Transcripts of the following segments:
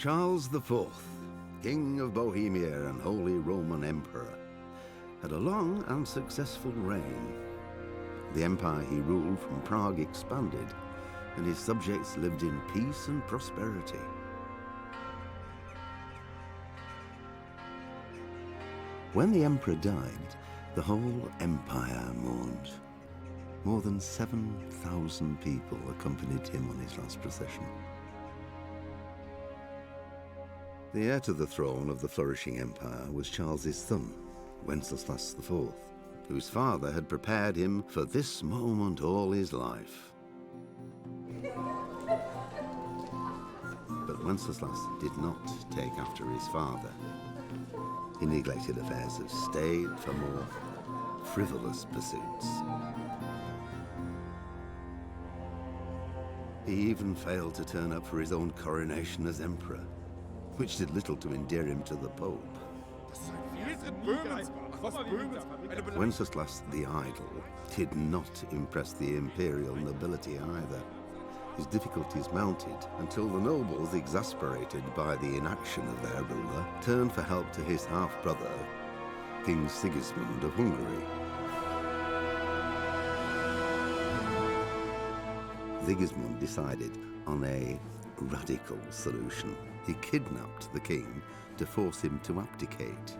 Charles IV, King of Bohemia and Holy Roman Emperor, had a long and successful reign. The empire he ruled from Prague expanded, and his subjects lived in peace and prosperity. When the emperor died, the whole empire mourned. More than 7,000 people accompanied him on his last procession. The heir to the throne of the flourishing empire was Charles's son, Wenceslas IV, whose father had prepared him for this moment all his life. But Wenceslas did not take after his father. He neglected affairs of state for more frivolous pursuits. He even failed to turn up for his own coronation as emperor, which did little to endear him to the Pope. Wenceslas the Idle did not impress the imperial nobility either. His difficulties mounted until the nobles, exasperated by the inaction of their ruler, turned for help to his half-brother, King Sigismund of Hungary. Sigismund decided on a radical solution. He kidnapped the king to force him to abdicate,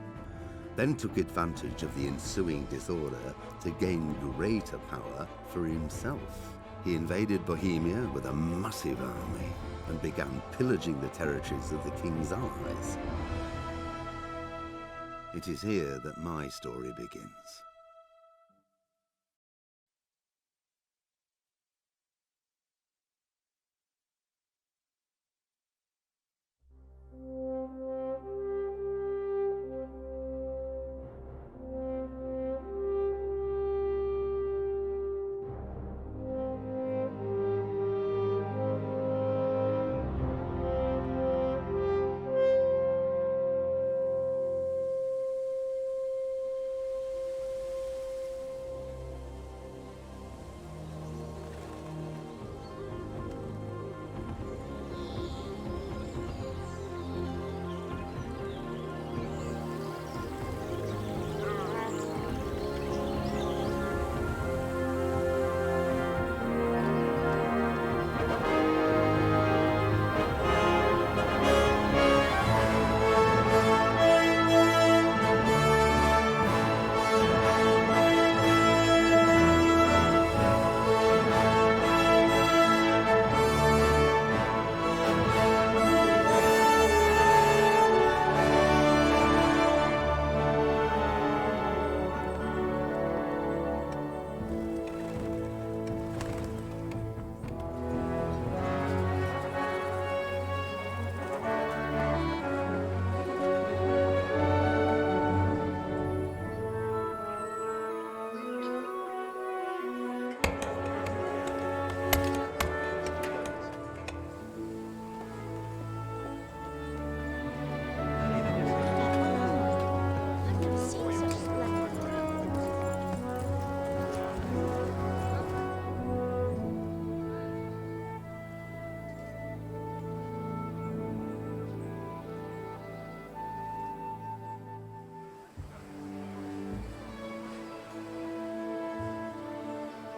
then took advantage of the ensuing disorder to gain greater power for himself. He invaded Bohemia with a massive army and began pillaging the territories of the king's allies. It is here that my story begins.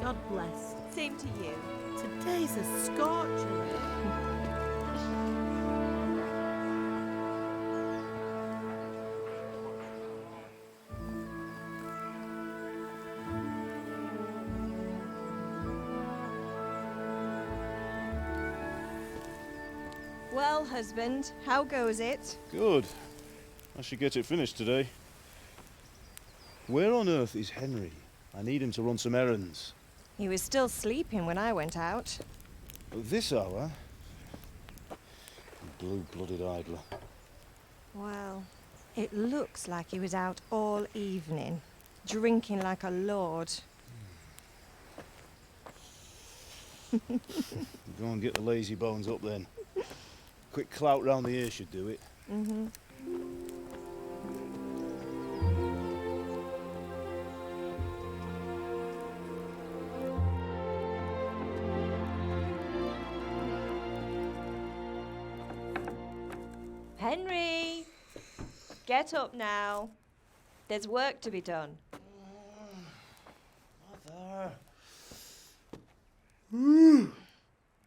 God bless. Same to you. Today's a scorcher. Well, husband, how goes it? Good. I should get it finished today. Where on earth is Henry? I need him to run some errands. He was still sleeping when I went out. At this hour? Blue-blooded idler. Well, it looks like he was out all evening, drinking like a lord. Go and get the lazy bones up then. Quick clout round the ear should do it. Mm-hmm. Henry! Get up now. There's work to be done. Mother.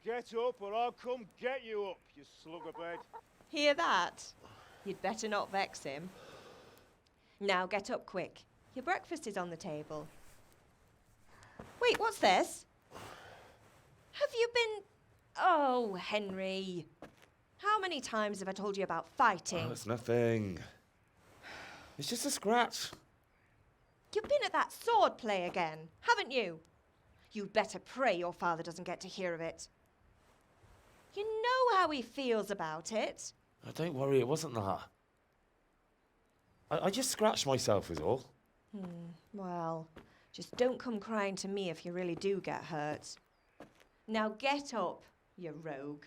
Get up or I'll come get you up, you slugabed. Hear that? You'd better not vex him. Now get up quick. Your breakfast is on the table. Wait, what's this? Have you been... Oh, Henry. How many times have I told you about fighting? Oh, it's nothing. It's just a scratch. You've been at that sword play again, haven't you? You'd better pray your father doesn't get to hear of it. You know how he feels about it. Oh, don't worry, it wasn't that. I just scratched myself is all. Well, just don't come crying to me if you really do get hurt. Now get up, you rogue.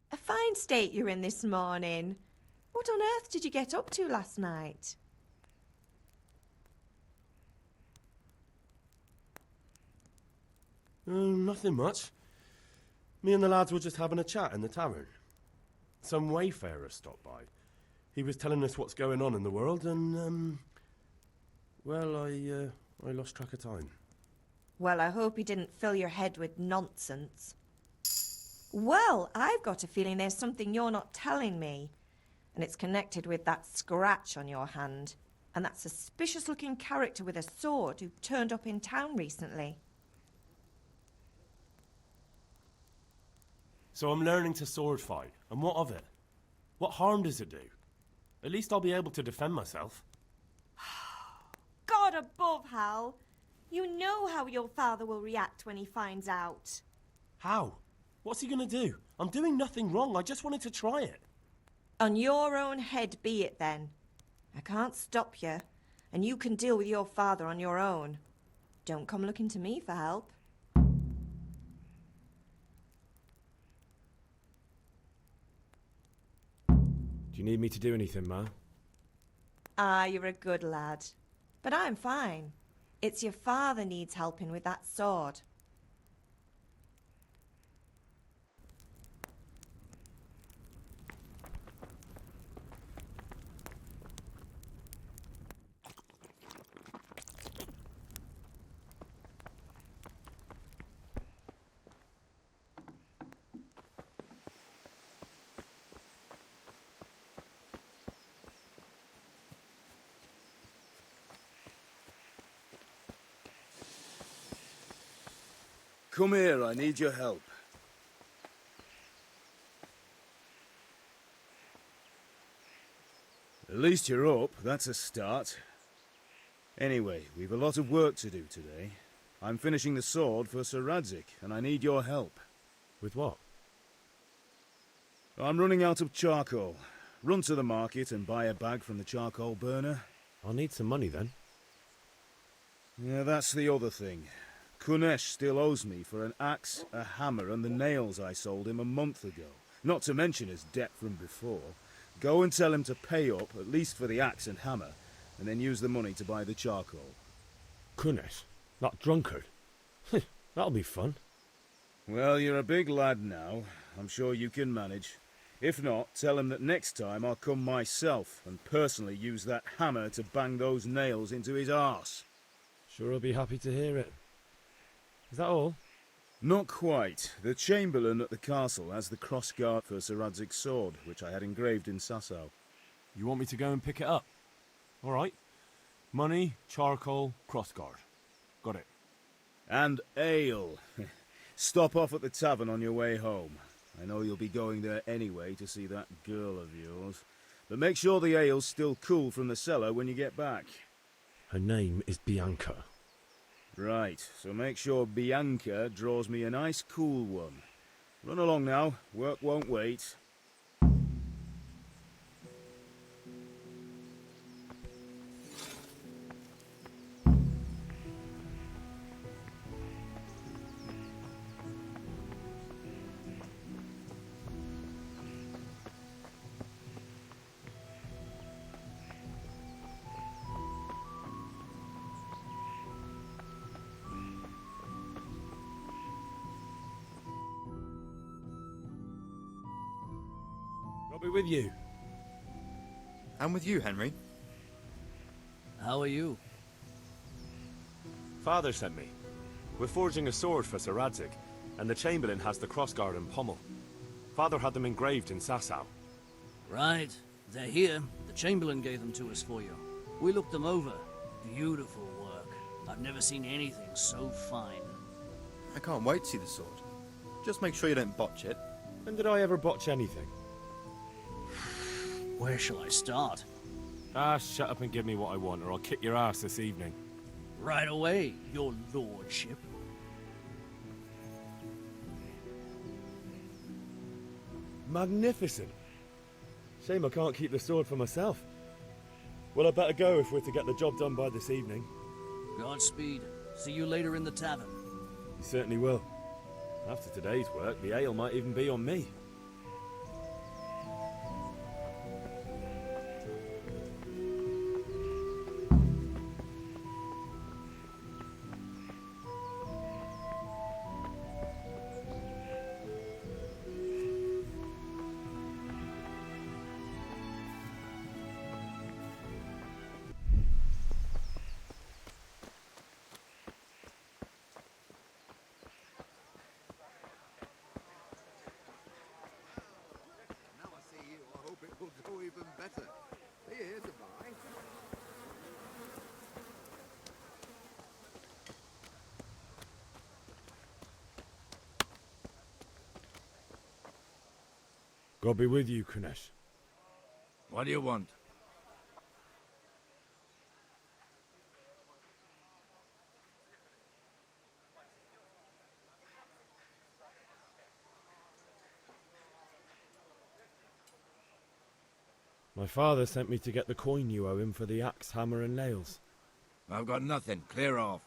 A fine state you're in this morning. What on earth did you get up to last night? Nothing much. Me and the lads were just having a chat in the tavern. Some wayfarer stopped by. He was telling us what's going on in the world and, well, I lost track of time. Well, I hope he didn't fill your head with nonsense. Well, I've got a feeling there's something you're not telling me. And it's connected with that scratch on your hand. And that suspicious-looking character with a sword who turned up in town recently. So I'm learning to sword fight, and what of it? What harm does it do? At least I'll be able to defend myself. God above, Hal. You know how your father will react when he finds out. How? What's he gonna do? I'm doing nothing wrong, I just wanted to try it. On your own head be it then. I can't stop you, and you can deal with your father on your own. Don't come looking to me for help. Do you need me to do anything, Ma? Ah, you're a good lad. But I'm fine. It's your father needs helping with that sword. Come here, I need your help. At least you're up, that's a start. Anyway, we've a lot of work to do today. I'm finishing the sword for Sir Radzig, and I need your help. With what? I'm running out of charcoal. Run to the market and buy a bag from the charcoal burner. I'll need some money then. Yeah, that's the other thing. Kunesh still owes me for an axe, a hammer, and the nails I sold him a month ago. Not to mention his debt from before. Go and tell him to pay up, at least for the axe and hammer, and then use the money to buy the charcoal. Kunesh? That drunkard? That'll be fun. Well, you're a big lad now. I'm sure you can manage. If not, tell him that next time I'll come myself and personally use that hammer to bang those nails into his arse. Sure I'll be happy to hear it. Is that all? Not quite. The Chamberlain at the castle has the crossguard for Sir Radzig's sword, which I had engraved in Sasau. You want me to go and pick it up? All right. Money, charcoal, crossguard. Got it. And ale. Stop off at the tavern on your way home. I know you'll be going there anyway to see that girl of yours. But make sure the ale's still cool from the cellar when you get back. Her name is Bianca. Right, so make sure Bianca draws me a nice cool one. Run along now, work won't wait. I'll be with you. And with you, Henry. How are you? Father sent me. We're forging a sword for Sir Radzig, and the Chamberlain has the crossguard and pommel. Father had them engraved in Sasau. Right. They're here. The Chamberlain gave them to us for you. We looked them over. Beautiful work. I've never seen anything so fine. I can't wait to see the sword. Just make sure you don't botch it. When did I ever botch anything? Where shall I start? Ah, shut up and give me what I want, or I'll kick your ass this evening. Right away, your lordship. Magnificent. Shame I can't keep the sword for myself. Well, I better go if we're to get the job done by this evening. Godspeed. See you later in the tavern. You certainly will. After today's work, the ale might even be on me. Now I see you, I hope it will go even better. Are you here to buy? God be with you, Kunesh. What do you want? My father sent me to get the coin you owe him for the axe, hammer and nails. I've got nothing. Clear off.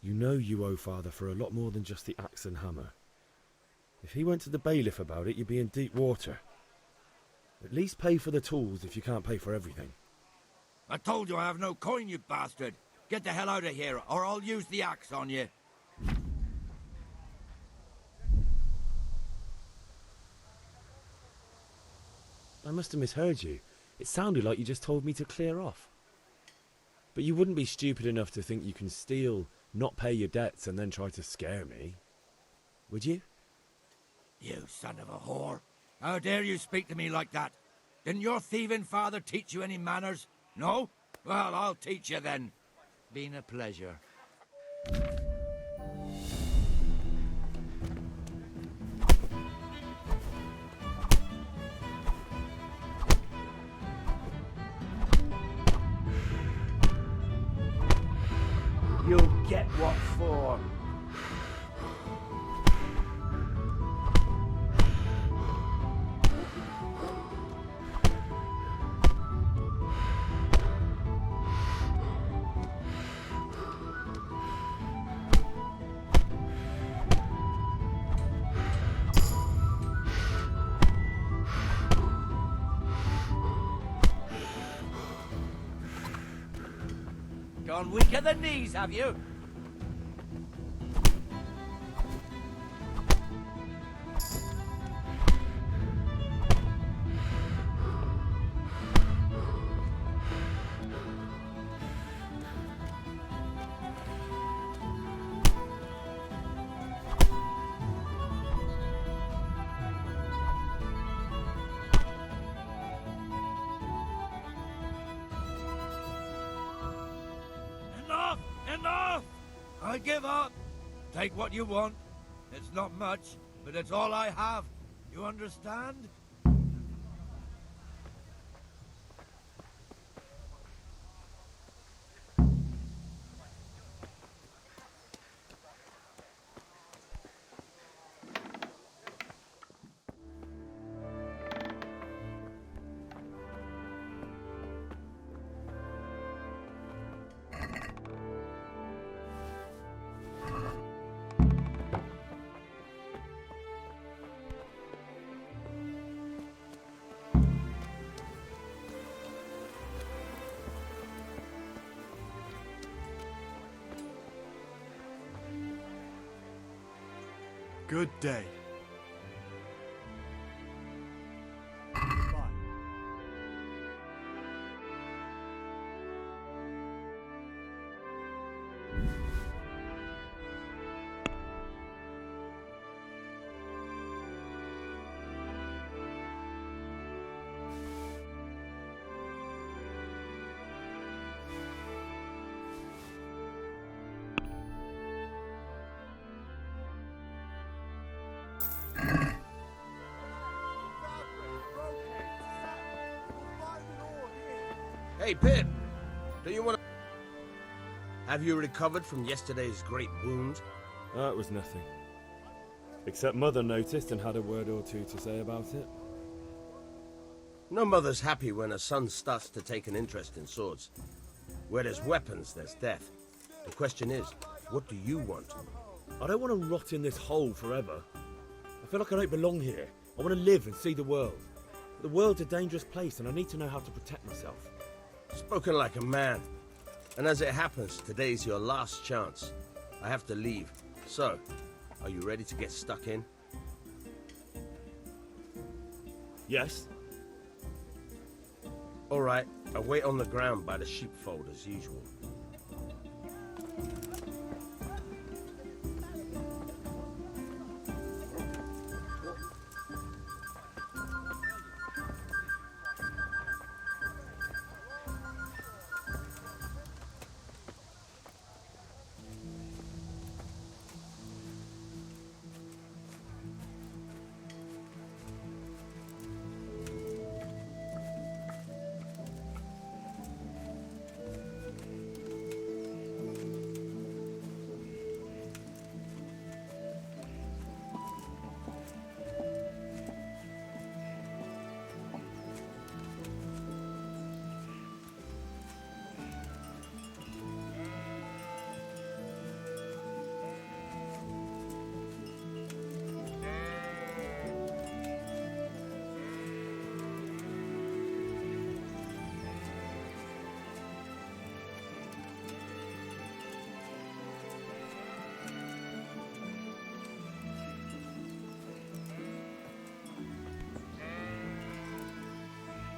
You know you owe father for a lot more than just the axe and hammer. If he went to the bailiff about it, you'd be in deep water. At least pay for the tools if you can't pay for everything. I told you I have no coin, you bastard. Get the hell out of here, or I'll use the axe on you. I must have misheard you. It sounded like you just told me to clear off. But you wouldn't be stupid enough to think you can steal, not pay your debts, and then try to scare me. Would you? You son of a whore. How dare you speak to me like that? Didn't your thieving father teach you any manners? No? Well, I'll teach you then. Been a pleasure. You'll get what for. Gone weak at the knees, have you? Enough! Enough! I give up. Take what you want. It's not much, but it's all I have. You understand? Good day. Hey, Pip. Do you want to... Have you recovered from yesterday's great wound? That was nothing. Except Mother noticed and had a word or two to say about it. No mother's happy when her son starts to take an interest in swords. Where there's weapons, there's death. The question is, what do you want? I don't want to rot in this hole forever. I feel like I don't belong here. I want to live and see the world. The world's a dangerous place and I need to know how to protect myself. Spoken like a man. And as it happens, today's your last chance. I have to leave. So, are you ready to get stuck in? Yes. All right, I'll wait on the ground by the sheepfold as usual.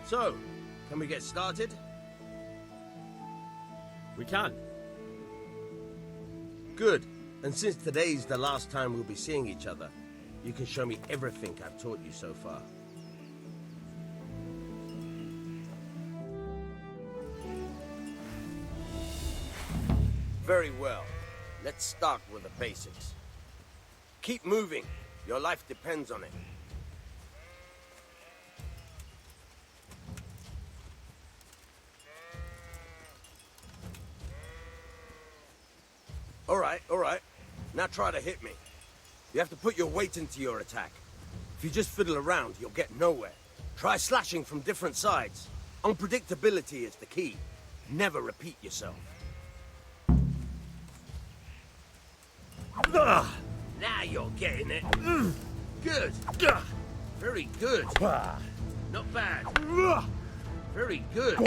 So, can we get started? We can. Good. And since today's the last time we'll be seeing each other, you can show me everything I've taught you so far. Very well. Let's start with the basics. Keep moving. Your life depends on it. All right. Now try to hit me. You have to put your weight into your attack. If you just fiddle around, you'll get nowhere. Try slashing from different sides. Unpredictability is the key. Never repeat yourself. Now you're getting it. Good. Very good. Not bad. Very good.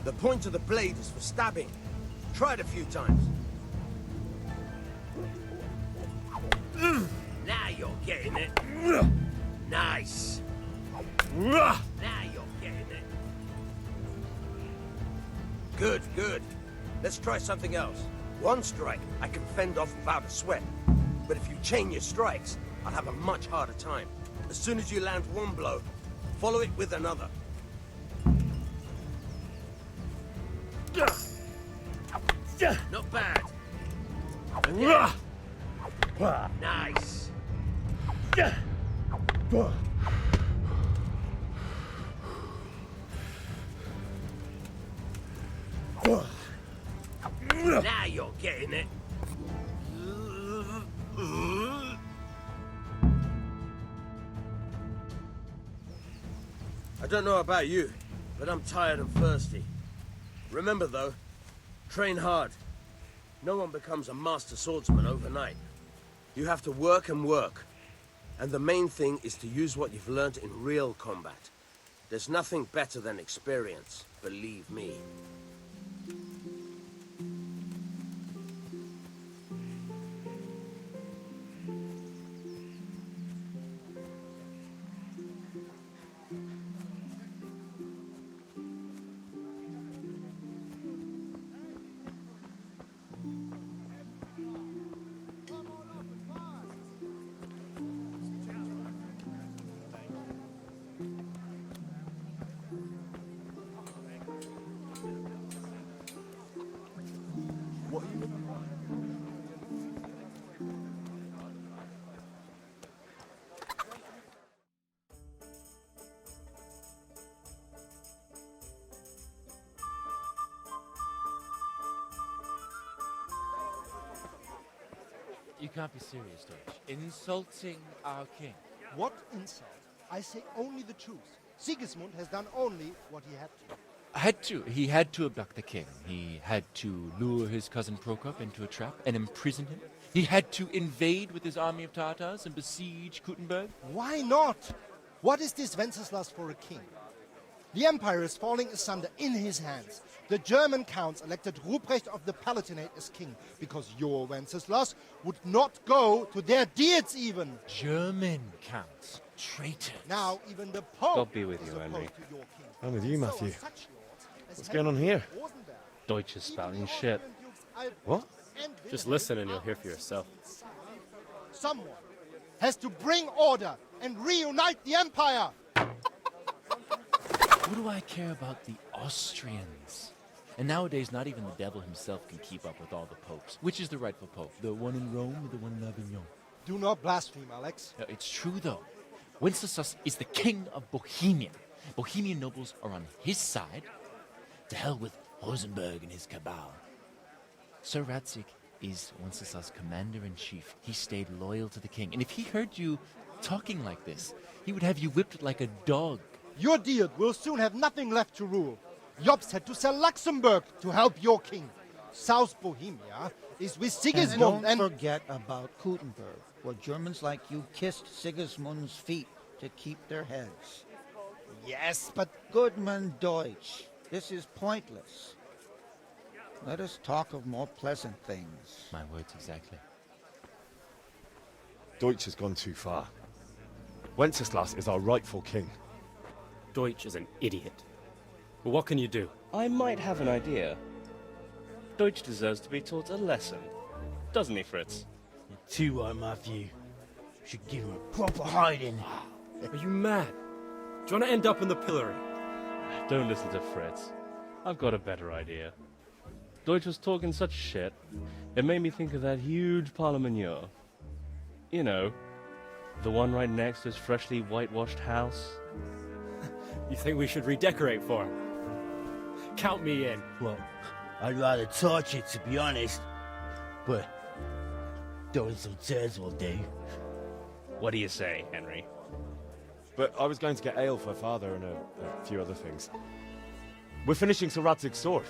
The point of the blade is for stabbing. Try it a few times. Now you're getting it. Nice. Now you're getting it. Good. Let's try something else. One strike, I can fend off without a sweat. But if you chain your strikes, I'll have a much harder time. As soon as you land one blow, follow it with another. Not bad. Again. Nice. Now you're getting it. I don't know about you, but I'm tired and thirsty. Remember though, train hard. No one becomes a master swordsman overnight. You have to work and work. And the main thing is to use what you've learned in real combat. There's nothing better than experience, believe me. can't be serious, Deutsch. Insulting our king. What insult? I say only the truth. Sigismund has done only what he had to. He had to abduct the king. He had to lure his cousin Prokop into a trap and imprison him. He had to invade with his army of Tatars and besiege Kuttenberg. Why not? What is this Wenceslas for a king? The empire is falling asunder in his hands. The German counts elected Ruprecht of the Palatinate as king because your Wenceslas would not go to their deeds even. German counts. Traitors. Now even the Pope God be with you, Henry. I'm with you, Matthew. What's going on here? Deutsch is spouting shit. What? Just listen and you'll hear for yourself. Someone has to bring order and reunite the empire. What do I care about the Austrians? And nowadays, not even the devil himself can keep up with all the popes. Which is the rightful pope? The one in Rome or the one in Avignon? Do not blaspheme, Alex. No, it's true, though. Wenceslas is the king of Bohemia. Bohemian nobles are on his side. To hell with Rosenberg and his cabal. Sir Radzik is Wenceslas' commander-in-chief. He stayed loyal to the king. And if he heard you talking like this, he would have you whipped like a dog. Your deed will soon have nothing left to rule. Jobst had to sell Luxembourg to help your king. South Bohemia is with Sigismund and don't forget about Kuttenberg, where Germans like you kissed Sigismund's feet to keep their heads. Yes, but... Goodman Deutsch, this is pointless. Let us talk of more pleasant things. My words exactly. Deutsch has gone too far. Wenceslas is our rightful king. Deutsch is an idiot. But what can you do? I might have an idea. Deutsch deserves to be taught a lesson. Doesn't he, Fritz? You're too right, Matthew. Should give him a proper hiding. Are you mad? Do you want to end up in the pillory? Don't listen to Fritz. I've got a better idea. Deutsch was talking such shit, it made me think of that huge parliament. You know, the one right next to his freshly whitewashed house. You think we should redecorate for him? Count me in. Well, I'd rather torch it, to be honest. But throwing some tears will do. What do you say, Henry? But I was going to get ale for father and a few other things. We're finishing Sir Radzig's sword.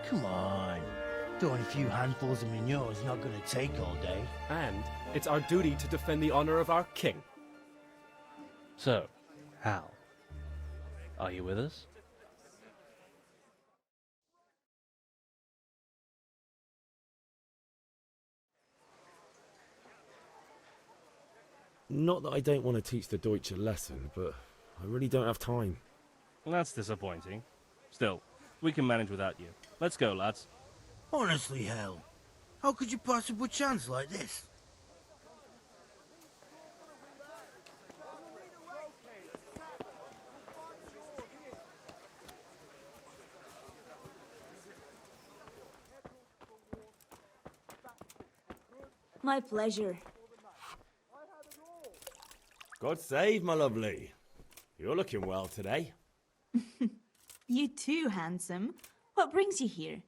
Come on. Throwing a few handfuls of manure is not going to take all day. And it's our duty to defend the honor of our king. So, Hal, are you with us? Not that I don't want to teach the Deutsch a lesson, but I really don't have time. That's disappointing. Still, we can manage without you. Let's go, lads. Honestly, Hal, how could you possibly chance like this? My pleasure. God save, my lovely. You're looking well today. You too, handsome. What brings you here?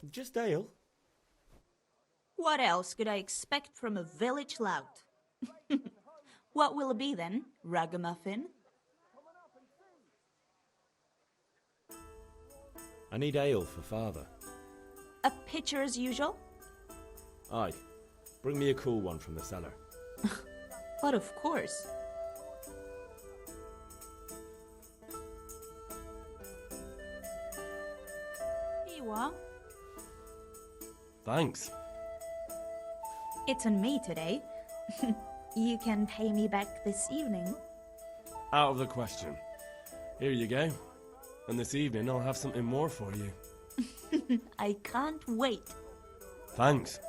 Just ale. What else could I expect from a village lout? What will it be then, ragamuffin? I need ale for father. A pitcher as usual? Aye. Bring me a cool one from the cellar. But of course. Here you are. Thanks. It's on me today. You can pay me back this evening. Out of the question. Here you go. And this evening I'll have something more for you. I can't wait. Thanks.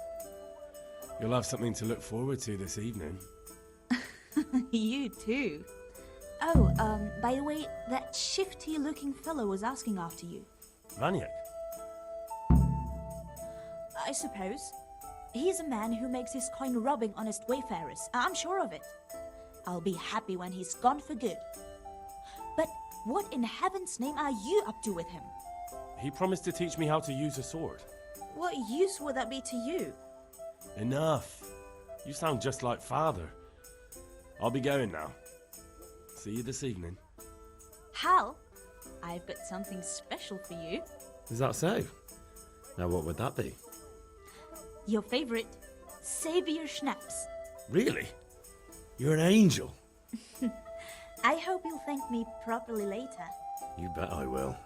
You'll have something to look forward to this evening. You too. Oh, by the way, that shifty-looking fellow was asking after you. Vaniak? I suppose. He's a man who makes his coin robbing honest wayfarers. I'm sure of it. I'll be happy when he's gone for good. But what in heaven's name are you up to with him? He promised to teach me how to use a sword. What use would that be to you? Enough. You sound just like Father. I'll be going now. See you this evening. Hal, I've got something special for you. Is that so? Now what would that be? Your favorite, Savior Schnapps. Really? You're an angel. I hope you'll thank me properly later. You bet I will.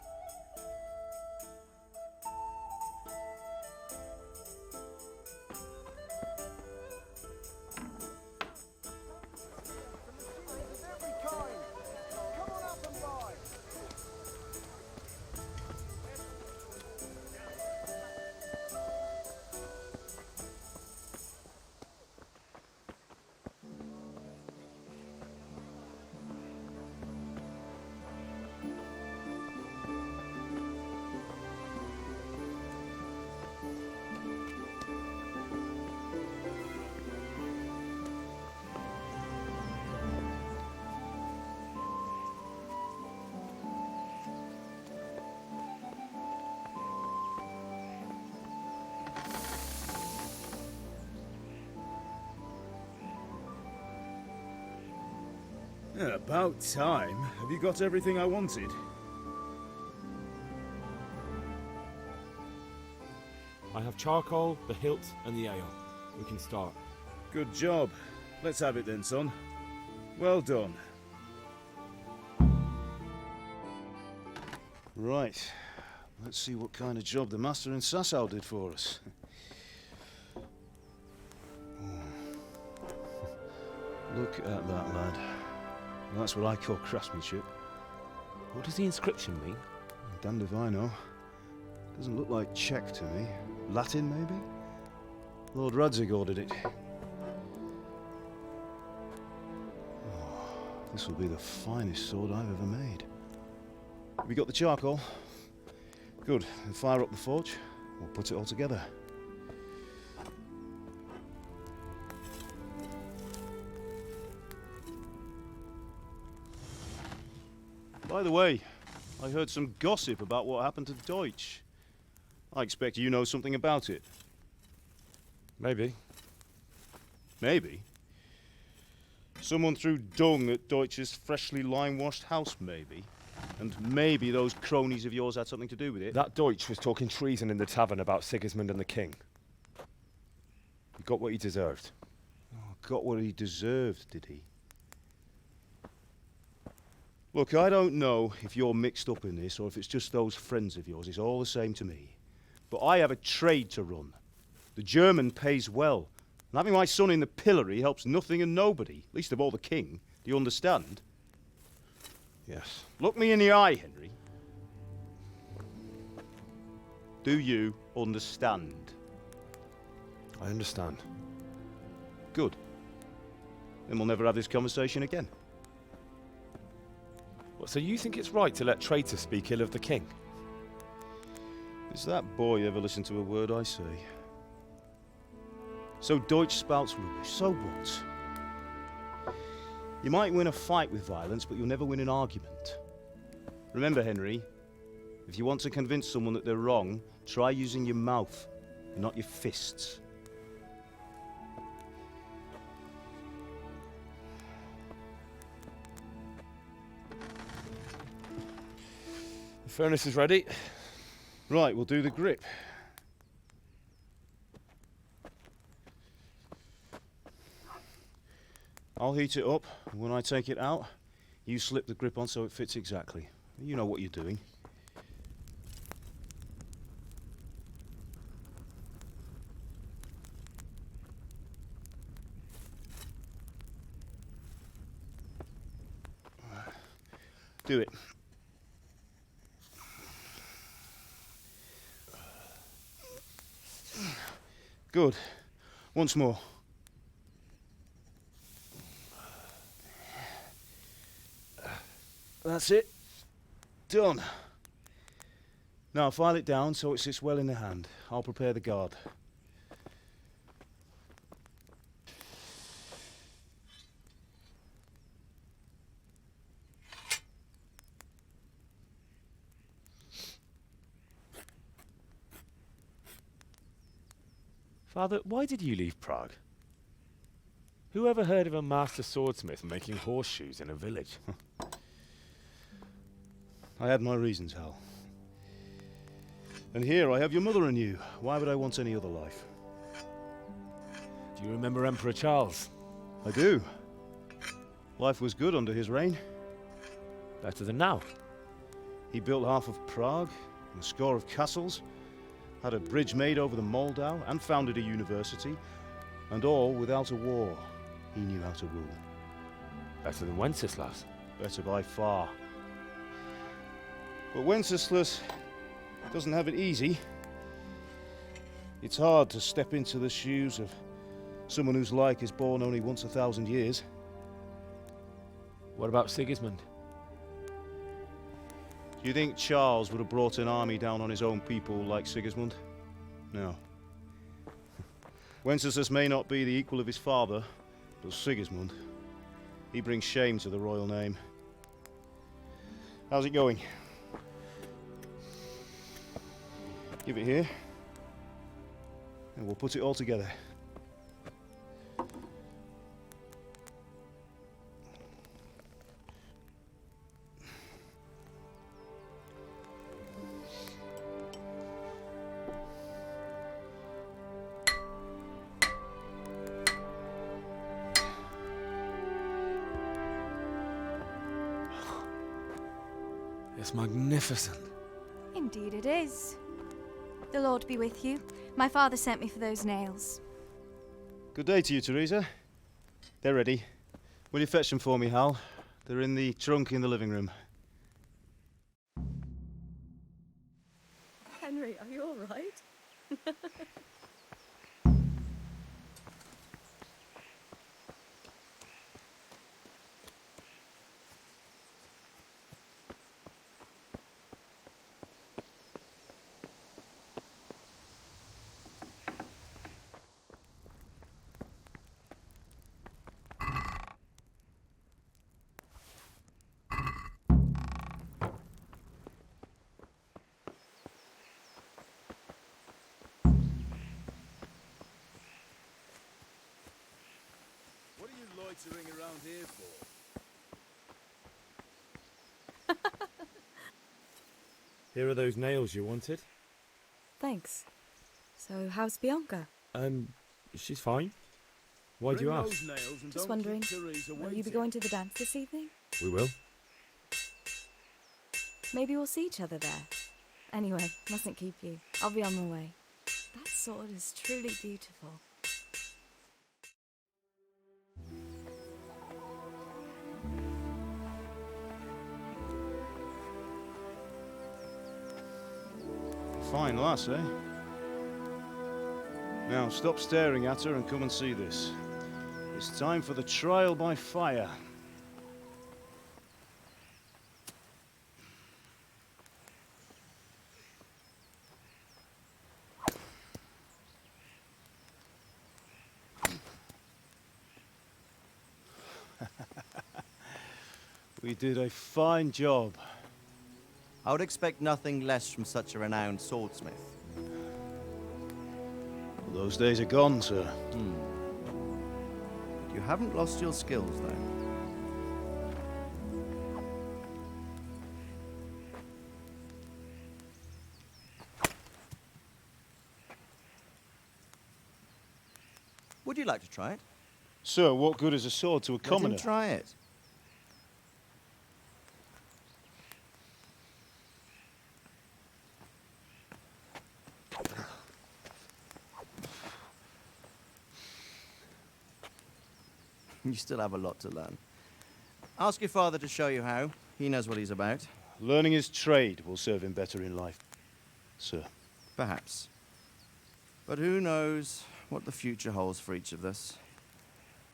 Yeah, about time. Have you got everything I wanted? I have charcoal, the hilt, and the ale. We can start. Good job. Let's have it then, son. Well done. Right. Let's see what kind of job the master in Sasau did for us. Look at that, lad. That's what I call craftsmanship. What does the inscription mean? Damned if I know. Doesn't look like Czech to me. Latin, maybe? Lord Radzig ordered it. Oh, this will be the finest sword I've ever made. Have you got the charcoal? Good. Then fire up the forge. We'll put it all together. By the way, I heard some gossip about what happened to Deutsch. I expect you know something about it. Maybe. Maybe? Someone threw dung at Deutsch's freshly lime-washed house, maybe? And maybe those cronies of yours had something to do with it? That Deutsch was talking treason in the tavern about Sigismund and the king. He got what he deserved. Oh, got what he deserved, did he? Look, I don't know if you're mixed up in this or if it's just those friends of yours. It's all the same to me. But I have a trade to run. The German pays well. And having my son in the pillory helps nothing and nobody, least of all the king. Do you understand? Yes. Look me in the eye, Henry. Do you understand? I understand. Good. Then we'll never have this conversation again. What, so you think it's right to let traitors speak ill of the king? Does that boy ever listen to a word I say? So Deutsch spouts rubbish, so what? You might win a fight with violence, but you'll never win an argument. Remember, Henry, if you want to convince someone that they're wrong, try using your mouth, and not your fists. The furnace is ready. Right, we'll do the grip. I'll heat it up, and when I take it out, you slip the grip on so it fits exactly. You know what you're doing. Do it. Good. Once more. That's it. Done. Now file it down so it sits well in the hand. I'll prepare the guard. Father, why did you leave Prague? Who ever heard of a master swordsmith making horseshoes in a village? I had my reasons, Hal. And here I have your mother and you. Why would I want any other life? Do you remember Emperor Charles? I do. Life was good under his reign. Better than now. He built half of Prague, and a score of castles, had a bridge made over the Moldau, and founded a university, and all without a war. He knew how to rule. Better than Wenceslas. Better by far. But Wenceslas doesn't have it easy. It's hard to step into the shoes of someone whose like is born only once 1,000 years. What about Sigismund? Do you think Charles would have brought an army down on his own people like Sigismund? No. Wenceslas may not be the equal of his father, but Sigismund, he brings shame to the royal name. How's it going? Give it here, and we'll put it all together. It's magnificent. Indeed it is. The Lord be with you. My father sent me for those nails. Good day to you, Teresa. They're ready. Will you fetch them for me, Hal? They're in the trunk in the living room. Henry, are you all right? What are you loitering around here for? Here are those nails you wanted. Thanks. So, how's Bianca? She's fine. Why do you ask? Just wondering, will you be going to the dance this evening? We will. Maybe we'll see each other there. Anyway, mustn't keep you. I'll be on my way. That sword is truly beautiful. Fine lass, eh? Now, stop staring at her and come and see this. It's time for the trial by fire. We did a fine job. I would expect nothing less from such a renowned swordsmith. Well, those days are gone, sir. You haven't lost your skills, though. Would you like to try it? Sir, what good is a sword to a commoner? Let him try it. You still have a lot to learn. Ask your father to show you how. He knows what he's about. Learning his trade will serve him better in life, sir. Perhaps. But who knows what the future holds for each of us.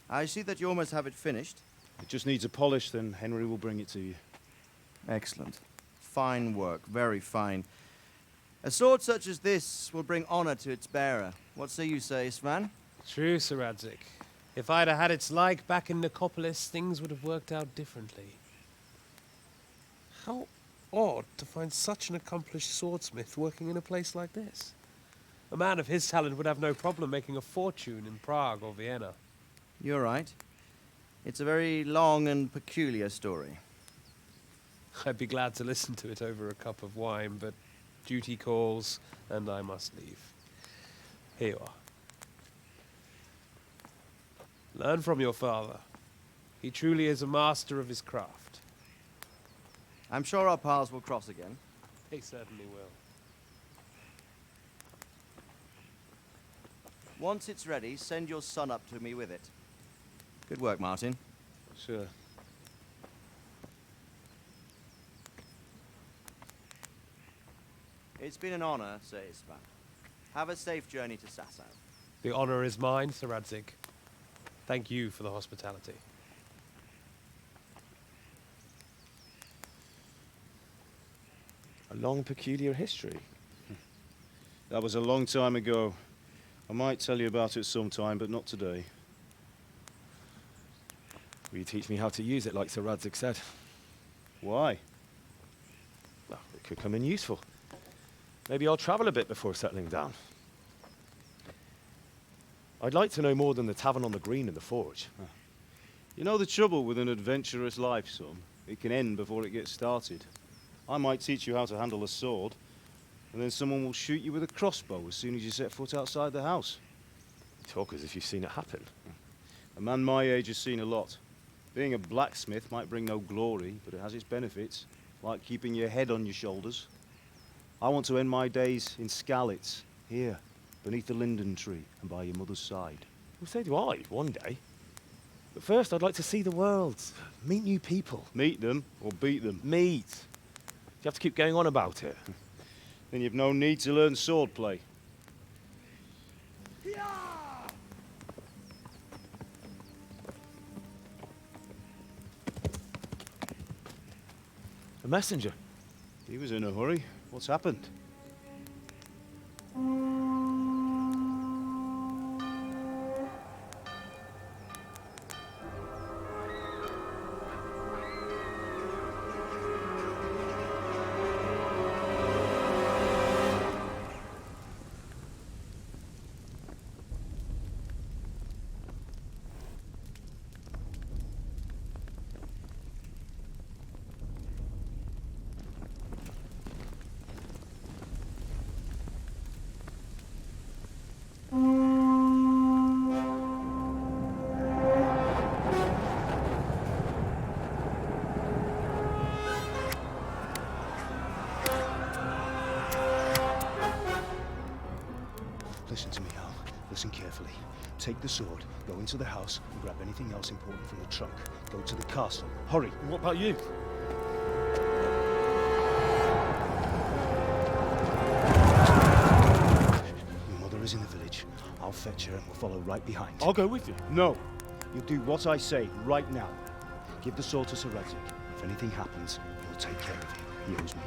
I see that you almost have it finished. It just needs a polish, then Henry will bring it to you. Excellent. Fine work, very fine. A sword such as this will bring honor to its bearer. What say you, Svan? True, Sir Radzik. If I'd have had its like back in Nicopolis, things would have worked out differently. How odd to find such an accomplished swordsmith working in a place like this. A man of his talent would have no problem making a fortune in Prague or Vienna. You're right. It's a very long and peculiar story. I'd be glad to listen to it over a cup of wine, but duty calls, and I must leave. Here you are. Learn from your father. He truly is a master of his craft. I'm sure our paths will cross again. He certainly will. Once it's ready, send your son up to me with it. Good work, Martin. Sure. It's been an honor, Sir Ispan. Have a safe journey to Sasau. The honor is mine, Sir Radzig. Thank you for the hospitality. A long, peculiar history. That was a long time ago. I might tell you about it sometime, but not today. Will you teach me how to use it, like Sir Radzig said? Why? Well, it could come in useful. Maybe I'll travel a bit before settling down. I'd like to know more than the tavern on the green and the forge. You know the trouble with an adventurous life, son? It can end before it gets started. I might teach you how to handle a sword, and then someone will shoot you with a crossbow as soon as you set foot outside the house. You talk as if you've seen it happen. A man my age has seen a lot. Being a blacksmith might bring no glory, but it has its benefits, like keeping your head on your shoulders. I want to end my days in Skalitz, here, beneath the linden tree and by your mother's side. Well, so do I, one day. But first, I'd like to see the world, meet new people. Meet them or beat them? Meet. You have to keep going on about it. Then you've no need to learn swordplay. A messenger. He was in a hurry. What's happened? Listen to me, Al. Listen carefully. Take the sword, go into the house, and grab anything else important from the trunk. Go to the castle. Hurry! What about you? Your mother is in the village. I'll fetch her and we'll follow right behind. I'll go with you. No. You'll do what I say right now. Give the sword to Sir Radzig. If anything happens, he'll take care of you. He owes me.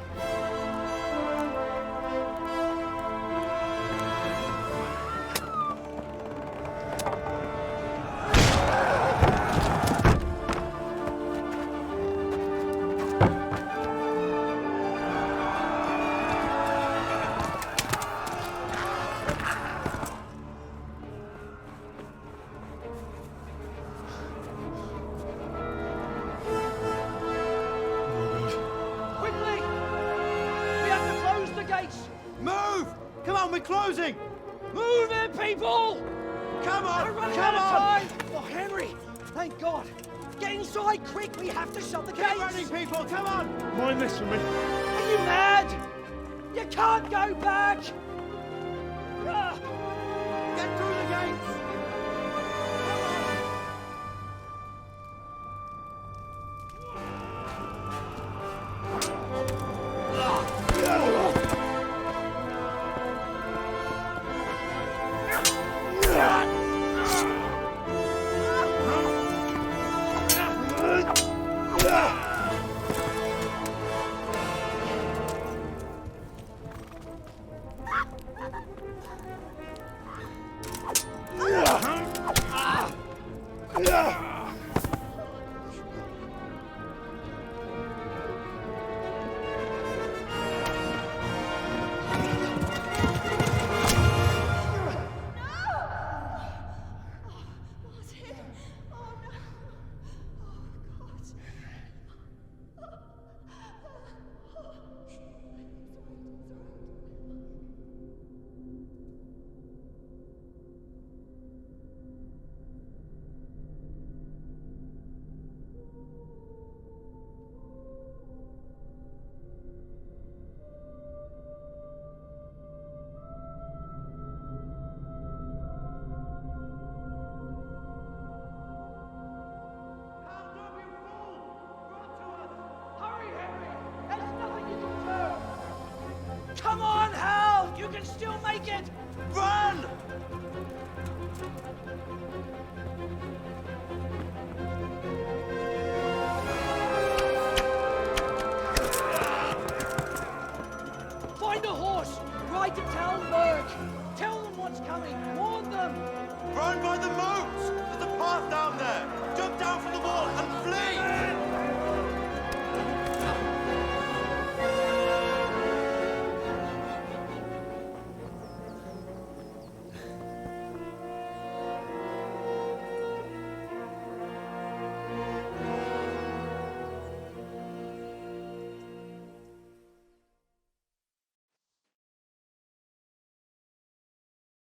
Closing! Move it, people! Come on! We're running Come out of on! time! Oh, Henry! Thank God! Get inside, quick! We have to shut the gates! Get running, people! Come on! Mind this for me. Are you mad? You can't go back! Ah. Get through the gates! Come on, Hal! You can still make it! Run! Find a horse! Ride to Talmberg! Tell them what's coming! Warn them! Run by the moat! There's a path down there! Jump down from the wall and flee!